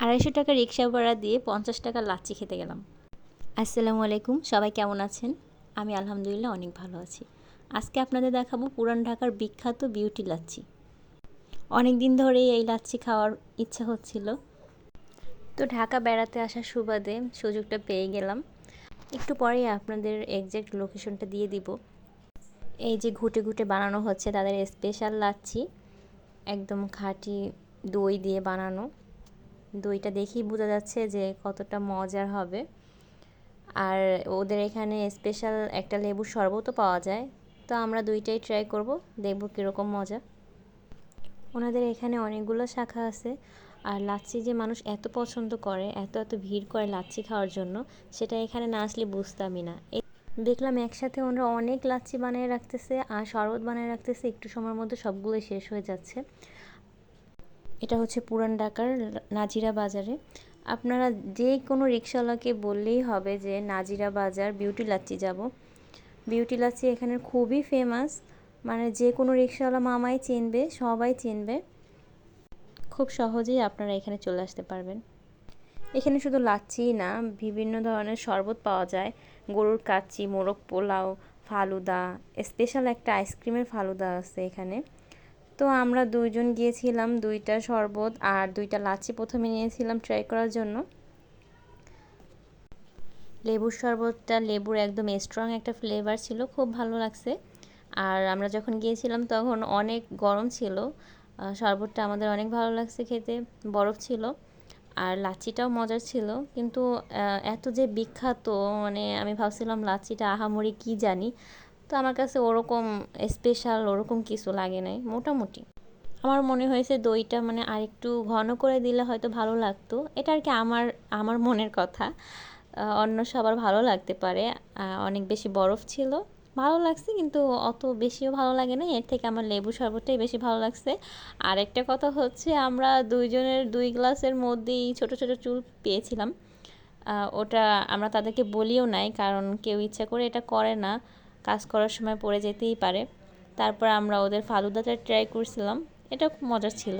250 টাকা রিক্সা ভাড়া দিয়ে 50 টাকা লাচ্ছি খেতে গেলাম। আসসালামু আলাইকুম, সবাই কেমন আছেন? আমি আলহামদুলিল্লাহ অনেক ভালো আছি। আজকে আপনাদের দেখাবো পুরান ঢাকার বিখ্যাত বিউটি লাচ্ছি। অনেক দিন ধরেই এই লাচ্ছি খাওয়ার ইচ্ছা হচ্ছিল, তো ঢাকা বেড়াতে আসার সুবাদে সুযোগটা পেয়ে গেলাম। একটু পরেই আপনাদের এক্সাক্ট লোকেশনটা দিয়ে দিব। এই যে ঘুটে ঘুটে বানানো হচ্ছে তাদের স্পেশাল লাচ্ছি, একদম খাঁটি দই দিয়ে বানানো। দইটা দেখেই বোঝা যাচ্ছে যে কতটা মজার হবে। আর ওদের এখানে স্পেশাল একটা লেবুর শরবতও পাওয়া যায়, তো আমরা দুইটাই ট্রাই করব, দেখব কীরকম মজা। ওনাদের এখানে অনেকগুলো শাখা আছে, আর লাচ্ছি যে মানুষ এত পছন্দ করে, এত এত ভিড় করে লাচ্ছি খাওয়ার জন্য, সেটা এখানে না আসলে বুঝতামই না। দেখলাম একসাথে ওনারা অনেক লাচ্ছি বানিয়ে রাখতেছে আর শরবত বানিয়ে রাখতেছে, একটু সময়ের মধ্যে সবগুলোই শেষ হয়ে যাচ্ছে। এটা হচ্ছে পুরান ঢাকার নাজিরা বাজারে। আপনারা যে কোনো রিক্সাওয়ালাকে বললেই হবে যে নাজিরা বাজার বিউটি লাচ্ছি যাব। বিউটি লাচ্ছি এখানে খুবই ফেমাস, মানে যে কোনো রিক্সাওয়ালা মামাই চিনবে, সবাই চিনবে। খুব সহজেই আপনারা এখানে চলে আসতে পারবেন। এখানে শুধু লাচ্ছিই না, বিভিন্ন ধরনের শরবত পাওয়া যায়। গরুর কাচ্চি, মোরগ পোলাও, ফালুদা, স্পেশাল একটা আইসক্রিমের ফালুদা আছে এখানে। তো আমরা দুইজন গিয়েছিলাম, দুইটা শরবত আর দুইটা লাচ্ছি প্রথমে নিয়েছিলাম ট্রাই করার জন্য। লেবুর শরবতটা লেবুর একদম স্ট্রং একটা ফ্লেভার ছিল, খুব ভালো লাগছে। আর আমরা যখন গিয়েছিলাম তখন অনেক গরম ছিল, শরবতটা আমাদের অনেক ভালো লাগছে খেতে, বরফ ছিল। আর লাচ্ছিটাও মজার ছিল, কিন্তু এত যে বিখ্যাত, মানে আমি ভাবছিলাম লাচ্ছিটা আহামরি কি জানি, তো আমার কাছে ওরকম স্পেশাল ওরকম কিছু লাগে নাই, মোটামুটি। আমার মনে হয়েছে দইটা মানে আরেকটু ঘন করে দিলে হয়তো ভালো লাগতো। এটা আর কি আমার আমার মনের কথা, অন্য সবার ভালো লাগতে পারে। অনেক বেশি বরফ ছিল, ভালো লাগছে, কিন্তু অত বেশিও ভালো লাগে না। এর থেকে আমার লেবু শরবতটাই বেশি ভালো লাগছে। আরেকটা কথা হচ্ছে, আমরা দুইজনের 2 গ্লাসের মধ্যেই ছোট ছোট চুল পেয়েছিলাম। ওটা আমরা তাদেরকে বলিও নাই, কারণ কেউ ইচ্ছা করে এটা করে না, কাজ করার সময় পড়ে যেতেই পারে। তারপর আমরা ওদের ফালুদাটা ট্রাই করছিলাম, এটা খুব মজার ছিল।